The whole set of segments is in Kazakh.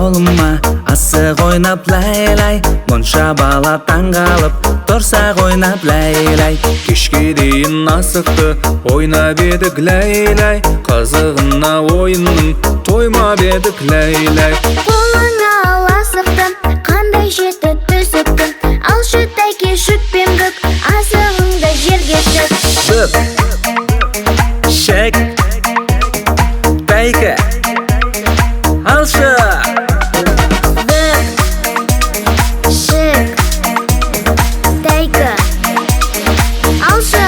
колума, асык ойнап лайлай. Монша бала таң калып, торсак ойнап лайлай. Кешке дейін асықты, ойнап едік ләйләй. Қызығына ойынның, тоймап едік ләйләй. Қолыңа ал асықтың, қандай жеті түсіктің. Алшы тәйке шүкпен бүк, асығыңды жерге тік. Бүк, шек, тәйке, алшы. Бүк, шік, тәйке, алшы.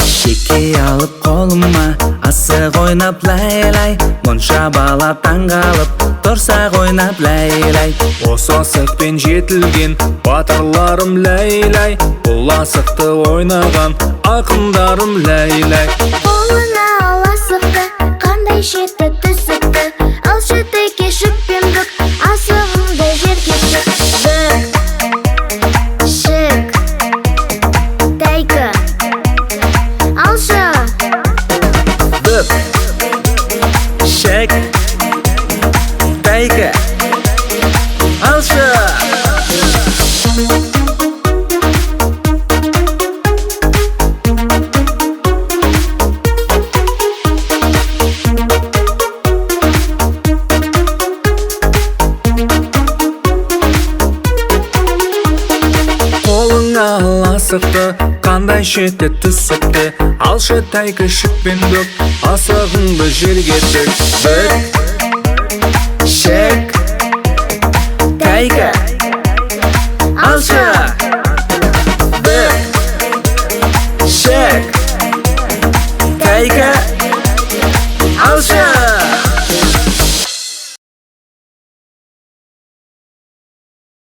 Шеке алып колума, асык ойнап лайлай. Монша бала таң калып, торсак ойнап лайлай. Осы асықпен жетілген батырларым ләйләй. Бұл асықты ойнаған ақындарым ләйләй. Қолыңа ал асықты, қандай жеті түсікті. Алшы тәйке шүкпен бүк, асығыңды жерге тік. Бүк, шік, тәйке, алшы. Бүк, шек, тәйке, алшы. Қолыңа ал асықты, қандай шеті түсікті. Алшы тәйкі шүкпен бүк, асығыңды жерге тік. Бүк, шек,